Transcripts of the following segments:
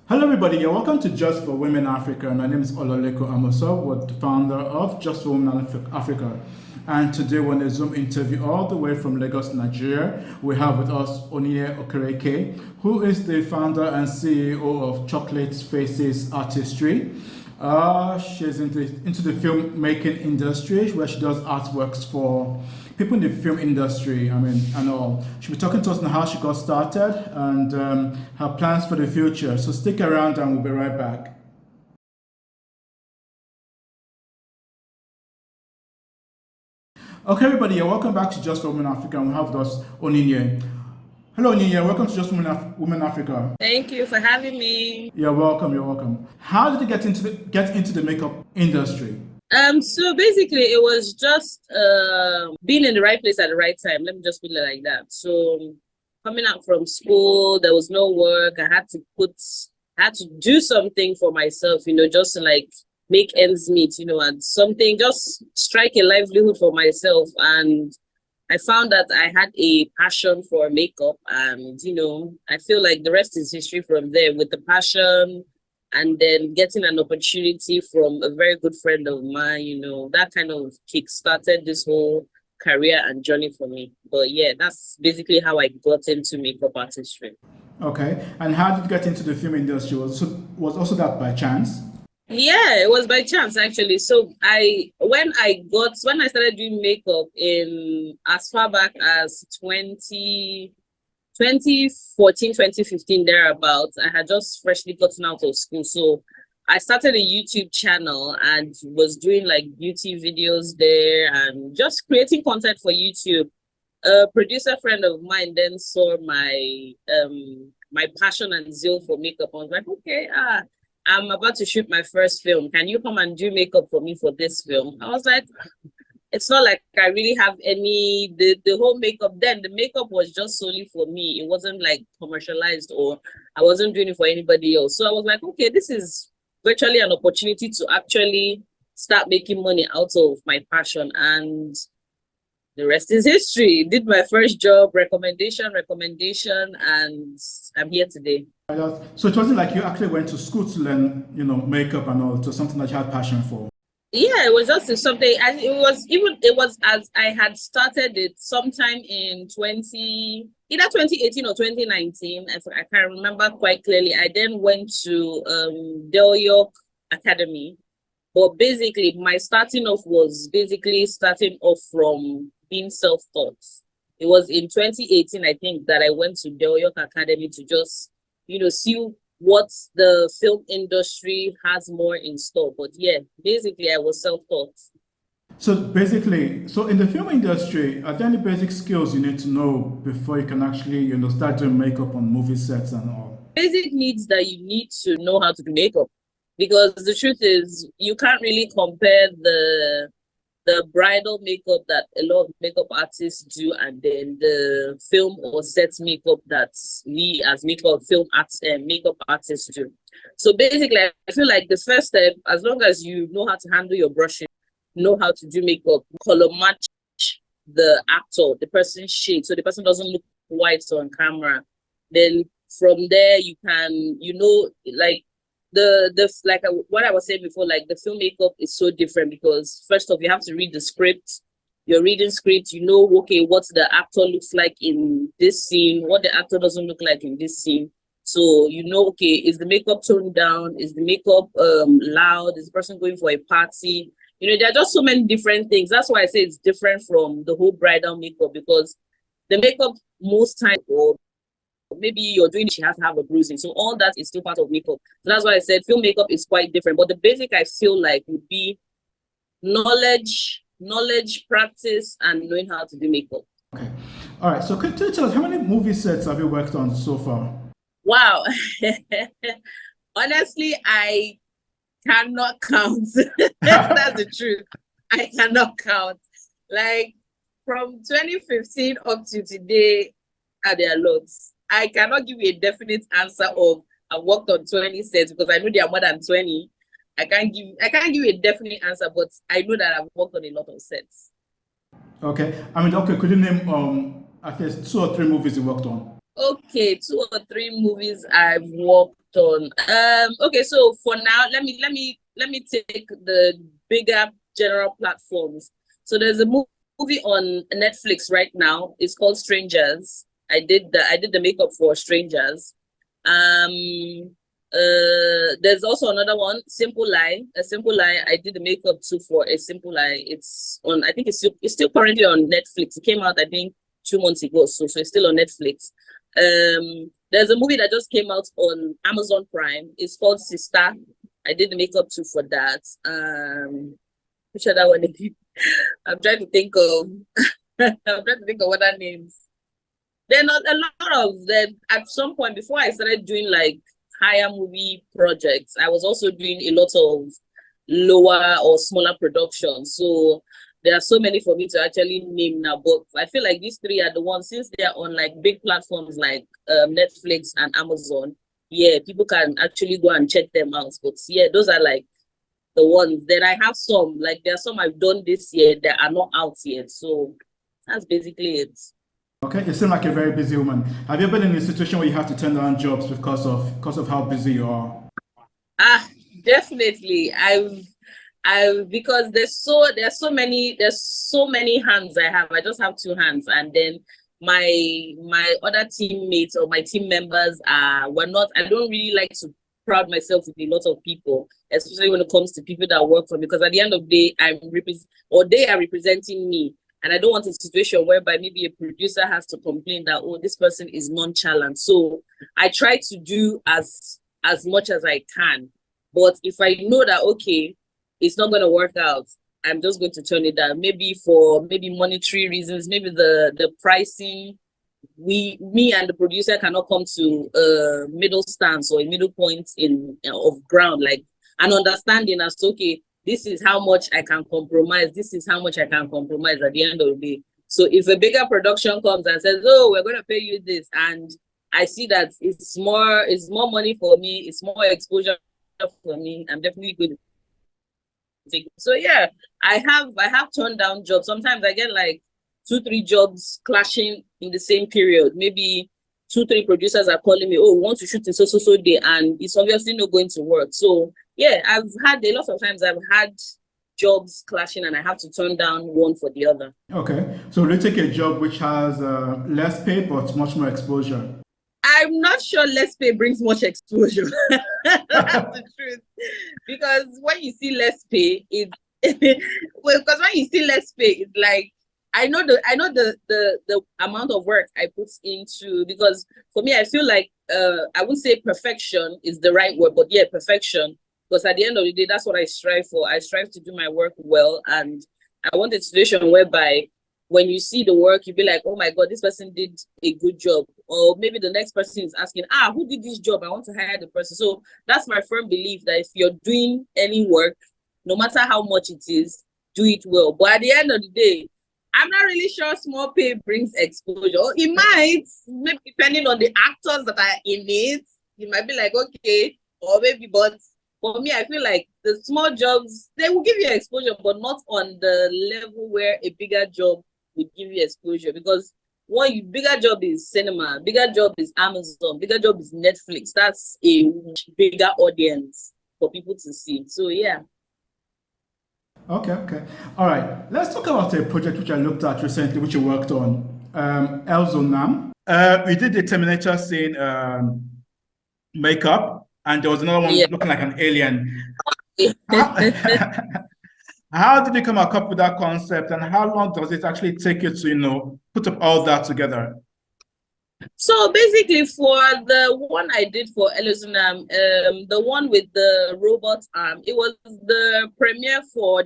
Hello, everybody. You're welcome to Just for Women Africa. My name is Ololeko Amoso, we're the founder of Just for Women Africa. And today, we're on a Zoom interview all the way from Lagos, Nigeria. We have with us Onyinye Okereke, who is the founder and CEO of Chocolate Faces Artistry. She's into the filmmaking industry where she does artworks for people in the film industry, and all. She'll be talking to us on how she got started and her plans for the future. So stick around and we'll be right back. Okay, everybody, welcome back to Just for Women Africa. And we have with us Onyinye. Hello, Onyinye. Welcome to Just Women Africa. Thank you for having me. You're welcome. You're welcome. How did you get into the makeup industry? So basically it was just being in the right place at the right time. Let me just put it like that. So coming out from school, there was no work. I had to do something for myself, just to like make ends meet, and something, just strike a livelihood for myself. And I found that I had a passion for makeup, and I feel like the rest is history from there, with the passion and then getting an opportunity from a very good friend of mine. That kind of kick-started this whole career and journey for me. But yeah, that's basically how I got into makeup artistry. Okay. And how did you get into the film industry? Was also that by chance? Yeah, it was by chance actually. So when I started doing makeup in as far back as 2014, 2015, thereabouts, I had just freshly gotten out of school. So I started a YouTube channel and was doing like beauty videos there and just creating content for YouTube. A producer friend of mine then saw my passion and zeal for makeup. I was like, okay, I'm about to shoot my first film. Can you come and do makeup for me for this film? I was like, it's not like I really have the whole makeup then. The makeup was just solely for me. It wasn't like commercialized, or I wasn't doing it for anybody else. So I was like, okay, this is virtually an opportunity to actually start making money out of my passion. And the rest is history. Did my first job, recommendation, and I'm here today. So it wasn't like you actually went to school to learn, makeup and all. It was something that you had passion for. Yeah, it was just something, and it was as I had started it sometime in either 2018 or 2019. I can't remember quite clearly. I then went to Del York Academy, but basically my starting off from being self-taught. It was in 2018, I think, that I went to Del York Academy to just see what the film industry has more in store. But yeah, basically I was self-taught. So in the film industry, are there any basic skills you need to know before you can actually, start doing makeup on movie sets and all? Basic needs that you need to know how to do makeup, because the truth is you can't really compare the bridal makeup that a lot of makeup artists do and then the film or set makeup that we as makeup artists do. So basically I feel like the first step, as long as you know how to handle your brushing, know how to do makeup, color match the actor, the person's shade, so the person doesn't look white on camera, then from there you can, like what I was saying before, like the film makeup is so different because first off, you have to read the script. You're reading script, okay, what the actor looks like in this scene, what the actor doesn't look like in this scene. So okay, is the makeup toned down? Is the makeup loud? Is the person going for a party? There are just so many different things. That's why I say it's different from the whole bridal makeup, because the makeup most time, or maybe you're doing it, she has to have a bruising. So all that is still part of makeup. So that's why I said film makeup is quite different. But the basic I feel like would be knowledge, practice, and knowing how to do makeup. Okay. All right. So could you tell us how many movie sets have you worked on so far? Wow. Honestly, I cannot count. That's the truth. I cannot count. Like from 2015 up to today, there are lots. I cannot give you a definite answer of I worked on 20 sets because I know there are more than 20. I can't give you a definite answer, but I know that I've worked on a lot of sets. Okay. Could you name at least 2 or 3 movies you worked on? Okay, 2 or 3 movies I've worked on. Okay, so for now, let me take the bigger general platforms. So there's a movie on Netflix right now. It's called Strangers. I did the makeup for Strangers. There's also another one, Simple Lie. A Simple Lie. I did the makeup too for A Simple Lie. It's on. I think it's still currently on Netflix. It came out I think 2 months ago, so it's still on Netflix. There's a movie that just came out on Amazon Prime. It's called Sister. I did the makeup too for that. Which other one? I'm trying to think of. I'm trying to think of other names. There are not a lot of them. At some point before I started doing like higher movie projects, I was also doing a lot of lower or smaller productions. So there are so many for me to actually name now. But I feel like these three are the ones, since they are on like big platforms like Netflix and Amazon. Yeah, people can actually go and check them out. But yeah, those are like the ones. Then I have some, like there are some I've done this year that are not out yet. So that's basically it. Okay, you seem like a very busy woman. Have you been in a situation where you have to turn down jobs because of how busy you are? Ah, definitely. I've because there's so many hands I have. I just have two hands, and then my other teammates or my team members are were not. I don't really like to crowd myself with a lot of people, especially when it comes to people that work for me. Because at the end of the day, they are representing me. And I don't want a situation whereby maybe a producer has to complain that, oh, this person is nonchalant. So I try to do as much as I can. But if I know that, okay, it's not going to work out, I'm just going to turn it down. Maybe for maybe monetary reasons, maybe the pricing, me and the producer cannot come to a middle stance or a middle point of ground, like an understanding as to, okay, this is how much I can compromise. This is how much I can compromise at the end of the day. So if a bigger production comes and says, "Oh, we're going to pay you this," and I see that it's more money for me, it's more exposure for me, I'm definitely going to take it. So yeah, I have turned down jobs. Sometimes I get like 2, 3 jobs clashing in the same period. Maybe 2, 3 producers are calling me, oh, we want to shoot in so day, and it's obviously not going to work. So yeah, I've had a lot of times I've had jobs clashing and I have to turn down one for the other. Okay, so you take a job which has less pay but much more exposure. I'm not sure less pay brings much exposure. That's the truth. Because when you see less pay, well, because when you see less pay, it's like I know the amount of work I put into, because for me I feel like I wouldn't say perfection is the right word, but yeah, perfection. Because at the end of the day, that's what I strive for. I strive to do my work well, and I want a situation whereby when you see the work, you be like, oh my God, this person did a good job. Or maybe the next person is asking, who did this job? I want to hire the person. So that's my firm belief that if you're doing any work, no matter how much it is, do it well. But at the end of the day, I'm not really sure small pay brings exposure. It might, maybe depending on the actors that are in it, you might be like, okay, or maybe, but for me, I feel like the small jobs, they will give you exposure, but not on the level where a bigger job would give you exposure. Because bigger job is cinema, bigger job is Amazon, bigger job is Netflix. That's a bigger audience for people to see. So yeah. Okay. All right. Let's talk about a project which I looked at recently, which you worked on. Elzonam. We did the Terminator scene makeup, and there was another one looking like an alien. How did you come up with that concept, and how long does it actually take you to, put up all that together? So basically, for the one I did for Elizunam, the one with the robot arm, it was the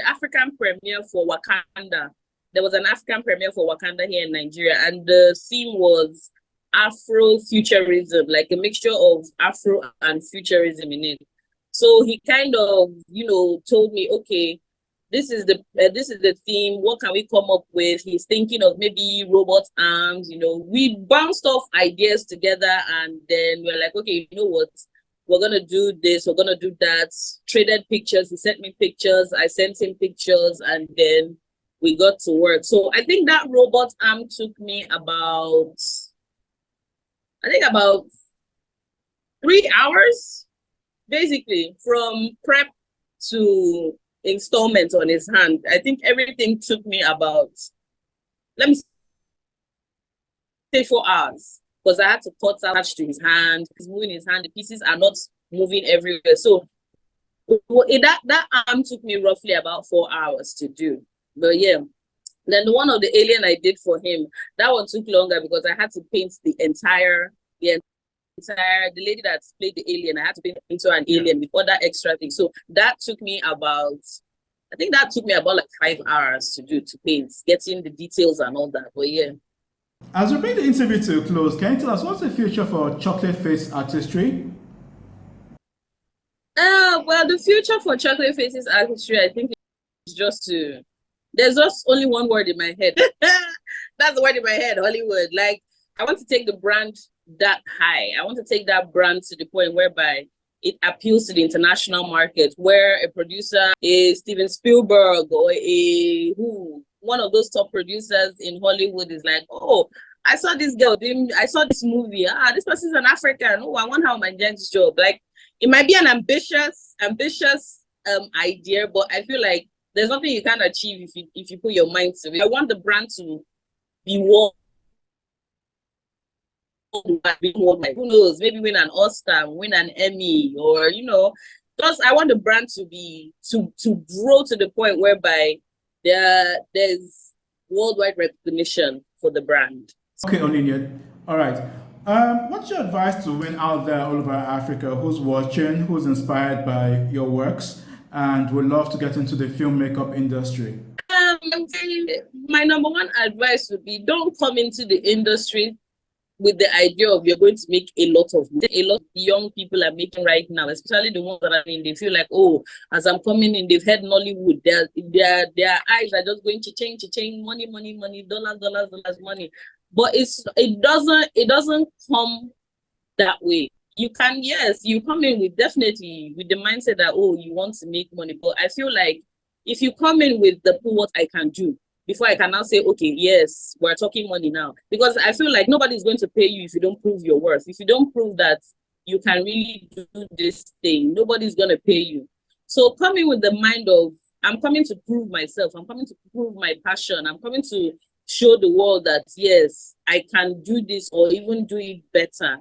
African premiere for Wakanda. There was an African premiere for Wakanda here in Nigeria, and the theme was Afro-futurism, like a mixture of Afro and futurism in it. So he kind of, told me, okay, this is the theme. What can we come up with? He's thinking of maybe robot arms. We bounced off ideas together, and then we're like, okay, you know what? We're gonna do this. We're gonna do that. Traded pictures. He sent me pictures. I sent him pictures, and then we got to work. So I think that robot arm took me about 3 hours, basically, from prep to installment on his hand. I think everything took me about, let me say, 4 hours, because I had to cut out to his hand. He's moving his hand. The pieces are not moving everywhere. So that arm took me roughly about 4 hours to do. But yeah, then the one of the alien I did for him, that one took longer because I had to paint the lady that played the alien. I had to paint into an alien with other extra things. So that took me about, I think that took me about like 5 hours to do, to paint, getting the details and all that. But yeah. As we bring the interview to a close, can you tell us what's the future for Chocolate Face Artistry? Well, the future for Chocolate Faces Artistry, I think, is just to, there's just only one word in my head. That's the word in my head, Hollywood. Like, I want to take the brand that high. I want to take that brand to the point whereby it appeals to the international market, where a producer is Steven Spielberg or one of those top producers in Hollywood is like, oh, I saw this girl doing, I saw this movie. This person's an African. Oh, I want her on my next job. Like, it might be an ambitious idea, but I feel like there's nothing you can't achieve if you put your mind to it. I want the brand to be worldwide. Who knows? Maybe win an Oscar, win an Emmy, or just I want the brand to be to grow to the point whereby there's worldwide recognition for the brand. Okay, Oninia. All right. What's your advice to women out there all over Africa who's watching, who's inspired by your works, and would love to get into the film makeup industry? My number one advice would be, don't come into the industry with the idea of you're going to make a lot of young people are making right now, especially the ones that are in, they feel like, oh, as I'm coming in, they've heard Nollywood, their eyes are just going cha-ching, money, dollars, money. But it doesn't come that way. You can, yes, you come in with definitely with the mindset that, oh, you want to make money. But I feel like if you come in with what I can do, before I can now say, okay, yes, we're talking money now. Because I feel like nobody's going to pay you if you don't prove your worth. If you don't prove that you can really do this thing, nobody's going to pay you. So coming with the mind of, I'm coming to prove myself. I'm coming to prove my passion. I'm coming to show the world that, yes, I can do this or even do it better.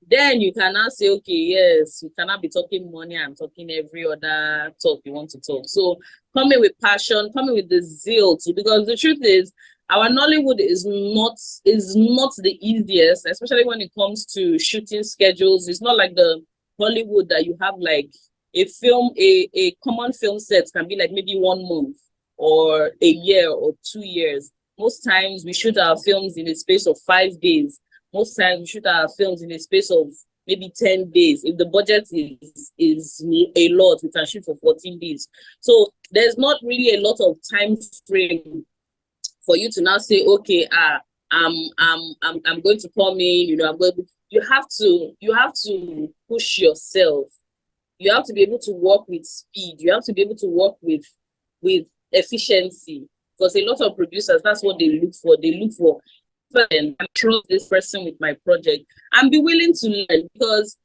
Then you can now say, okay, yes, you cannot be talking money and talking every other talk you want to talk. So coming with passion, coming with the zeal too, because the truth is, our Nollywood is not the easiest, especially when it comes to shooting schedules. It's not like the Hollywood that you have like a film, a common film set can be like maybe 1 month or a year or 2 years. Most times we shoot our films in a space of 5 days. Most times we shoot our films in a space of maybe 10 days. If the budget is a lot, we can shoot for 14 days. So there's not really a lot of time frame for you to now say, okay, I'm going to come in, you have to push yourself. You have to be able to work with speed. You have to be able to work with efficiency. Because a lot of producers, that's what they look for. They look for, I trust this person with my project, and be willing to learn. Because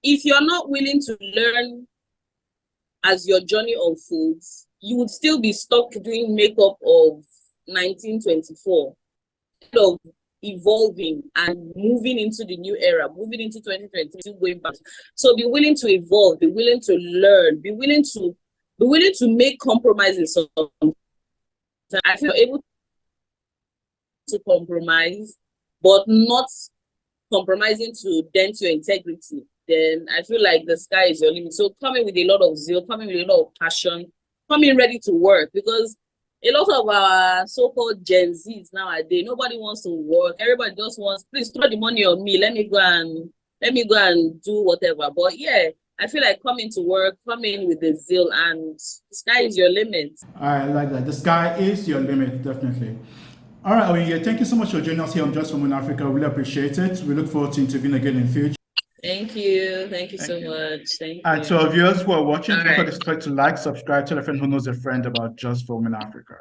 if you're not willing to learn as your journey unfolds, you would still be stuck doing makeup of 1924 instead of evolving and moving into the new era, moving into 2022, going back. So be willing to evolve, be willing to learn, be willing to make compromises. I feel able to compromise, but not compromising to dent your integrity, then I feel like the sky is your limit. So coming with a lot of zeal, coming with a lot of passion, coming ready to work, because a lot of our so-called Gen Zs nowadays, nobody wants to work. Everybody just wants, please throw the money on me. Let me go and do whatever. But yeah, I feel like coming to work, coming with the zeal, and the sky is your limit. I like that. The sky is your limit, definitely. All right, Oye, thank you so much for joining us here on Just Women Africa. Really appreciate it. We look forward to interviewing again in future. Thank you. Thank you so much. Thank you. And to our viewers who are watching, don't forget to like, subscribe, tell a friend who knows a friend about Just Women Africa.